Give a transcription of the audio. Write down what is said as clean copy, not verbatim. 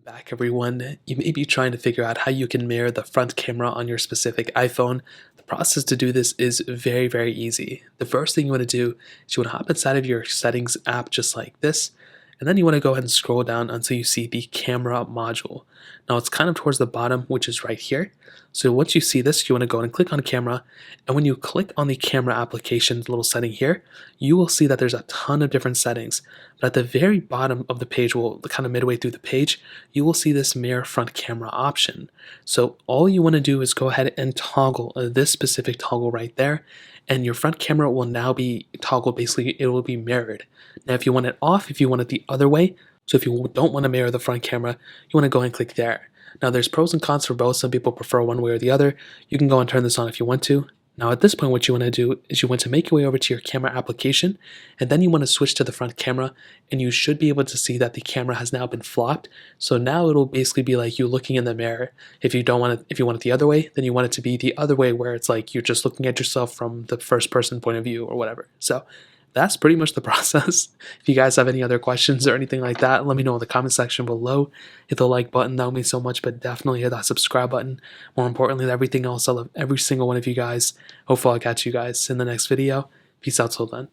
Back everyone. You may be trying to figure out how you can mirror the front camera on your specific iPhone. The process to do this is very easy. The first thing you want to do is you want to hop inside of your settings app just like this, and then you want to go ahead and scroll down until you see the camera module. Now it's kind of towards the bottom, which is right here. So once you see this, you want to go and click on camera, and when you click on the camera application little setting here, you will see that there's a ton of different settings. But at the very bottom of the page, kind of midway through the page, you will see this mirror front camera option. So all you want to do is go ahead and toggle this specific toggle right there, and your front camera will now be toggled. Basically, it will be mirrored. Now if you want it off, if you want it the other way, so if you don't want to mirror the front camera, you want to go and click there. Now there's pros and cons for both. Some people prefer one way or the other. You can go and turn this on if you want to. Now at this point, what you want to do is you want to make your way over to your camera application, and then you want to switch to the front camera, and you should be able to see that the camera has now been flopped. So now it'll basically be like you looking in the mirror. If you want it the other way, then you want it to be the other way where it's like you're just looking at yourself from the first person point of view or whatever. So that's pretty much the process. If you guys have any other questions or anything like that, let me know in the comment section below. Hit the like button, that would mean so much, but definitely hit that subscribe button. More importantly than everything else, I love every single one of you guys. Hopefully I'll catch you guys in the next video. Peace out till then.